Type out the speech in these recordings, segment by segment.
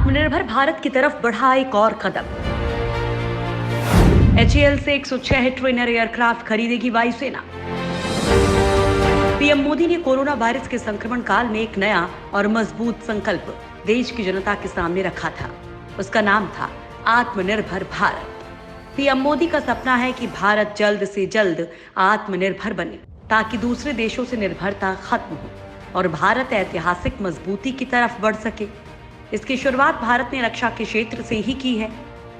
आत्मनिर्भर भारत की तरफ बढ़ा एक और कदम। HAL से 106 ट्रेनर एयरक्राफ्ट खरीदेगी वायुसेना। पीएम मोदी ने कोरोना वायरस के संक्रमण काल में एक नया और मजबूत संकल्प देश की जनता के सामने रखा था। उसका नाम था आत्मनिर्भर भारत। पीएम मोदी का सपना है कि भारत जल्द से जल्द आत्मनिर्भर बने ताकि दूसरे देशों से निर्भरता खत्म हो और भारत ऐतिहासिक मजबूती की तरफ बढ़ सके। इसकी शुरुआत भारत ने रक्षा के क्षेत्र से ही की है।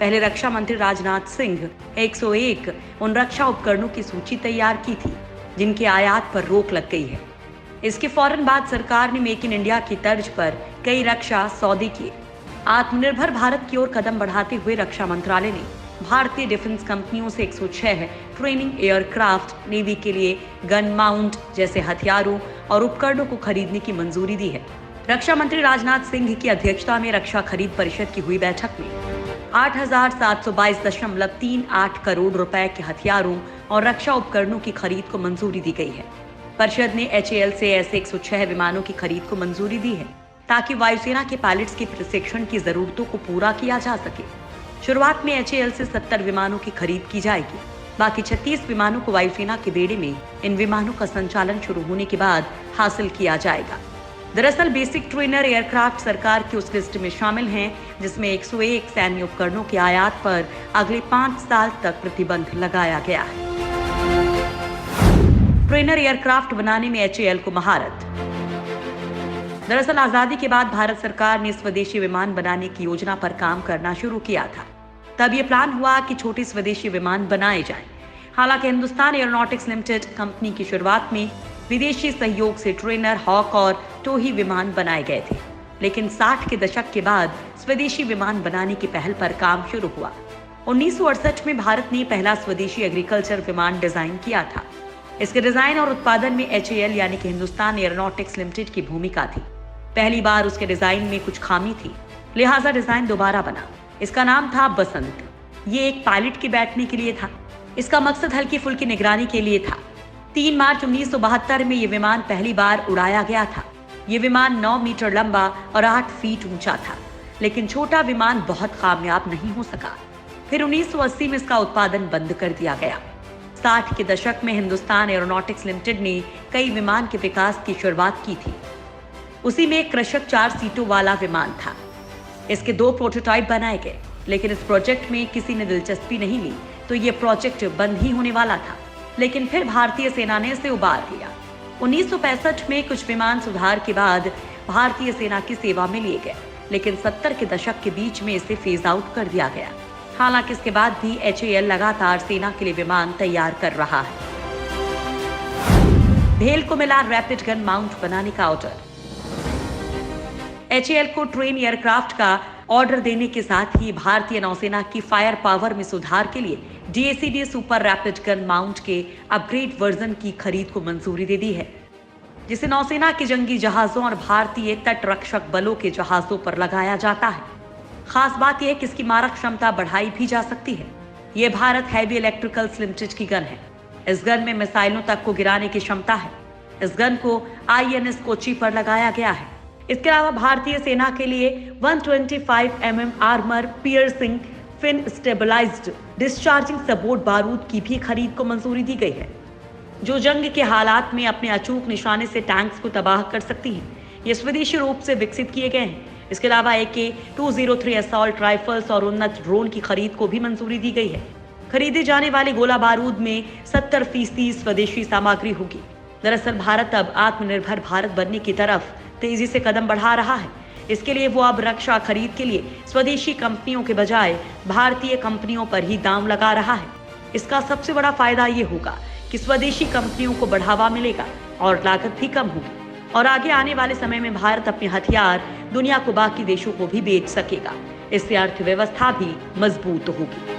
पहले रक्षा मंत्री राजनाथ सिंह 101 उन रक्षा उपकरणों की सूची तैयार की थी जिनके आयात पर रोक लग गई है। इसके फौरन बाद सरकार ने मेक इन इंडिया की तर्ज पर कई रक्षा सौदे किए। आत्मनिर्भर भारत की ओर कदम बढ़ाते हुए रक्षा मंत्रालय ने भारतीय डिफेंस कंपनियों से 106 ट्रेनिंग एयरक्राफ्ट नेवी के लिए गन माउंट जैसे हथियारों और उपकरणों को खरीदने की मंजूरी दी है। रक्षा मंत्री राजनाथ सिंह की अध्यक्षता में रक्षा खरीद परिषद की हुई बैठक में 8,722.38 करोड़ रुपए के हथियारों और रक्षा उपकरणों की खरीद को मंजूरी दी गई है। परिषद ने HAL से ऐसे 106 विमानों की खरीद को मंजूरी दी है ताकि वायुसेना के पायलट्स के प्रशिक्षण की जरूरतों को पूरा किया जा सके। शुरुआत में HAL से 70 विमानों की खरीद की जाएगी। बाकी 36 विमानों को वायुसेना के बेड़े में इन विमानों का संचालन शुरू होने के बाद हासिल किया जाएगा। दरअसल बेसिक ट्रेनर एयरक्राफ्ट सरकार की उस लिस्ट में शामिल हैं जिसमें 101 सैन्य उपकरणों के आयात पर अगले 5 साल तक प्रतिबंध लगाया गया है। ट्रेनर एयरक्राफ्ट बनाने में HAL को महारत। दरअसल आजादी के बाद भारत सरकार ने स्वदेशी विमान बनाने की योजना पर काम करना शुरू किया था। तब ये प्लान हुआ कि छोटे स्वदेशी विमान बनाए जाएं। हालांकि हिंदुस्तान एरोनॉटिक्स लिमिटेड कंपनी की शुरुआत में विदेशी सहयोग से ट्रेनर, हॉक और टोही विमान बनाए गए थे, लेकिन 60 के दशक के बाद स्वदेशी विमान बनाने की पहल पर काम शुरू हुआ। 1968 में भारत ने पहला स्वदेशी एग्रीकल्चर विमान डिजाइन किया था। इसके डिजाइन और उत्पादन में HAL यानी कि हिंदुस्तान एरोनॉटिक्स लिमिटेड की भूमिका थी। पहली बार उसके डिजाइन में कुछ खामी थी, लिहाजा डिजाइन दोबारा बना। इसका नाम था बसंत। ये एक पायलट के बैठने के लिए था। इसका मकसद हल्की फुल्की निगरानी के लिए था। 3 मार्च 1972 में ये विमान पहली बार उड़ाया गया था। ये विमान 9 मीटर लंबा और 8 फीट ऊंचा था, लेकिन छोटा विमान बहुत कामयाब नहीं हो सका। फिर 1980 में इसका उत्पादन बंद कर दिया गया। 60 के दशक में हिंदुस्तान एरोनॉटिक्स लिमिटेड ने कई विमान के विकास की शुरुआत की थी। उसी में एक कृषक 4 सीटों वाला विमान था। इसके 2 प्रोटोटाइप बनाए गए, लेकिन इस प्रोजेक्ट में किसी ने दिलचस्पी नहीं ली, तो ये प्रोजेक्ट बंद ही होने वाला था। लेकिन फिर भारतीय सेना ने इसे उबार लिया। 1965 में कुछ विमान सुधार के बाद भारतीय सेना की सेवा में लिए गए, लेकिन 70 के दशक के बीच में इसे फेज आउट कर दिया गया। हालांकि इसके बाद भी HAL लगातार सेना के लिए विमान तैयार कर रहा है। भेल को मिला रैपिड गन माउंट बनाने का ऑर्डर। HAL को ट्रेन एयरक्राफ्ट का ऑर्डर देने के साथ ही भारतीय नौसेना की फायर पावर में सुधार के लिए DACD super rapid gun mount के अपग्रेड वर्जन की खरीद को मंजूरी दे दी है, जिसे नौसेना के जंगी जहाजों और भारतीय तटरक्षक बलों के जहाजों पर लगाया जाता है। खास बात यह है कि इसकी मारक क्षमता बढ़ाई भी जा सकती है। ये भारत हैवी इलेक्ट्रिकल्स लिमिटेड की गन है। इस गन में मिसाइलों तक को गिराने की क्षमता है। इस गन को INS कोची पर लगाया गया है। इसके अलावा भारतीय सेना के लिए 125 mm armour piercing fin stabilized discharging sabot बारूद की भी खरीद को मंजूरी दी गई है, जो जंग के हालात में अपने अचूक निशाने से टैंक्स को तबाह कर सकती हैं। ये स्वदेशी रूप से विकसित किए गए हैं। इसके अलावा AK-203 असॉल्ट राइफल्स और उन्नत ड्रोन की खरीद को भी मंजूरी दी गई है। खरीदे जाने वाले गोला बारूद में 70% स्वदेशी सामग्री होगी। दरअसल भारत अब आत्मनिर्भर भारत बनने की तरफ तेजी से कदम बढ़ा रहा है। इसके लिए वो अब रक्षा खरीद के लिए स्वदेशी कंपनियों के बजाय भारतीय कंपनियों पर ही दांव लगा रहा है। इसका सबसे बड़ा फायदा ये होगा कि स्वदेशी कंपनियों को बढ़ावा मिलेगा और लागत भी कम होगी, और आगे आने वाले समय में भारत अपने हथियार दुनिया को बाकी देशों को भी बेच सकेगा। इससे अर्थव्यवस्था भी मजबूत होगी।